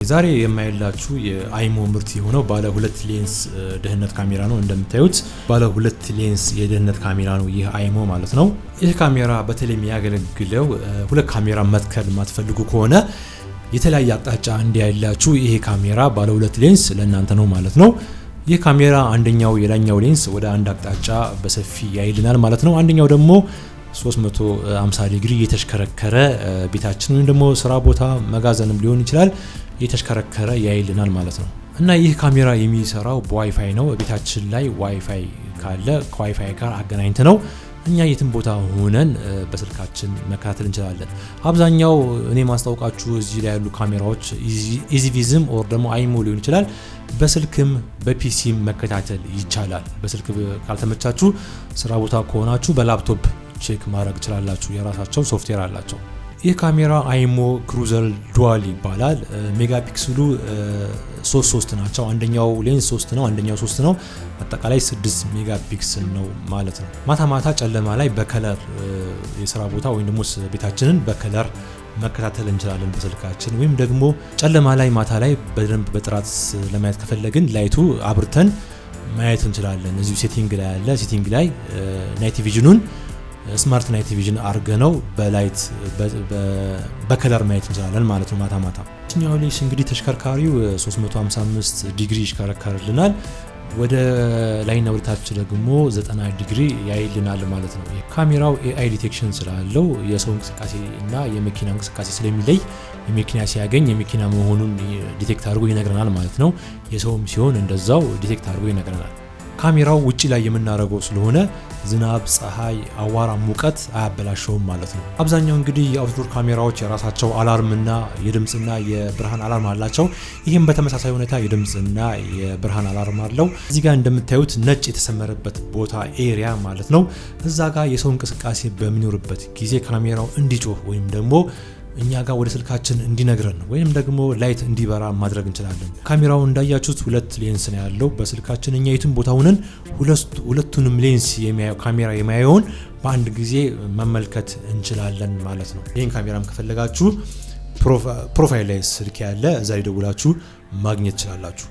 ዛሬ የማይላችሁ የአይሞ ምርት የሆነው ባለ ሁለት ሌንስ ደህንነት ካሜራ ነው። እንደምታዩት ባለ ሁለት ሌንስ የደህንነት ካሜራ ነው ይህ አይሞ ማለት ነው። ይህ ካሜራ በተለይ የሚያገለግለው ሁለት ካሜራ መትከል ማትፈልጉ ከሆነ የተለያየ አቅጣጫ እንዲያይላችሁ ይሄ ካሜራ ባለ ሁለት ሌንስ ለእናንተ ነው ማለት ነው። ይህ ካሜራ አንደኛው የላኛው ሌንስ ወደ አንድ አቅጣጫ በሰፊ ያይልናል ማለት ነው። አንደኛው ደግሞ 350 ዲግሪ የተሽከረከረ ቤታችን ወይም ደግሞ ስራ ቦታ መጋዘንም ሊሆን ይችላል የተሽከረከረ ያይልናል ማለት ነው። እና ይህ ካሜራ የሚሰራው በዋይፋይ ነው። ቤታችን ላይ ዋይፋይ ካለ ከዋይፋይ ጋር አገናኝተ ነው እኛ የትም ቦታ ሆነን በስልካችን መከታተል እንችላለን። አብዛኛው እኔ ማስታወቃችሁ እዚህ ላይ ያሉ ካሜራዎች ኢዚቪዝም ኦር ደግሞ አይሞ ሊሆን ይችላል በስልክም በፒሲም መከታተል ይቻላል። በስልክ ካልተመቻችሁ ስራ ቦታ ከሆናችሁ በላፕቶፕ ቼክ ማድረግ ትችላላችሁ። የራሳቸው ሶፍትዌር አላቸው። ይህ ካሜራ አይሞ ክሩዘር ዱዋል ይባላል። ሜጋፒክሰሉ 3 ናቸው። አንደኛው ሌንስ 3 ነው፣ አንደኛው 3 ነው። አጠቃላይ 6 ሜጋፒክሰል ነው ማለት ነው። ማታ ጨለማ ላይ በከለር የስራ ቦታ ወይም ደግሞ ቤታችንን በከለር መከታተል እንችላለን በስልካችን። ወይም ደግሞ ጨለማ ላይ ማታ ላይ በደንብ በጥራት ለማየት ከፈለግን ላይቱ አብርተን ማየት እንችላለን። እዚሁ ሴቲንግ ላይ ያለ ሴቲንግ ላይ ናይት ቪዥኑን ስማርት ናይት ቪዥን አርገነው በላይት በከለር ማየት እንችላለን ማለት ነው ማታ። እኛው ሌንስ እንግዲህ ተሽከርካሪው 355 ዲግሪ ይሽከረከርልናል። ወደ ላይና ወደ ታች ደግሞ 90 ዲግሪ ያይልናል ማለት ነው። ካሜራው ኤአይ ዲቴክሽን ስላለው የሰው እንቅስቃሴ እና የመኪና እንቅስቃሴ ስለሚለይ የመኪና ሲያገኝ የመኪና መሆኑን ዲቴክት አድርጎ ይነግረናል ማለት ነው። የሰውም ሲሆን እንደዛው ዲቴክት አድርጎ ይነግረናል። ካሜራው ውጪ ላይ የምናደርገው ስለሆነ ዝናብ፣ ፀሐይ፣ አዋራ፣ ሙቀት አያበላሸውም ማለት ነው። አብዛኛው እንግዲህ የአውትዶር ካሜራዎች የራሳቸው አላርምና የድምጽና የብርሃን አላርም አላቸው። ይህም በተመሳሳይ ሁኔታ የድምጽና የብርሃን አላርም አለው። እዚህ ጋር እንደምታዩት ነጭ የተሰመረበት ቦታ ኤሪያ ማለት ነው። እዛ ጋር የሰው እንቅስቃሴ በሚኖርበት ጊዜ ካሜራው እንዲጮህ ወይም ደግሞ እኛ ጋር ወደ ስልካችን እንዲነግረን ወይም ደግሞ ላይት እንዲበራ ማድረግ እንችላለን። ካሜራው እንዳያችሁት ሁለት ሌንስ ነው ያለው። በስልካችን እኛ የትም ቦታ ሆነን ሁለቱንም ሌንስ ካሜራ የሚያየውን በአንድ ጊዜ መመልከት እንችላለን ማለት ነው። ይህን ካሜራም ከፈለጋችሁ ፕሮፋይል ላይ ስልክ ያለ እዛ ላይ ደውላችሁ ማግኘት ትችላላችሁ።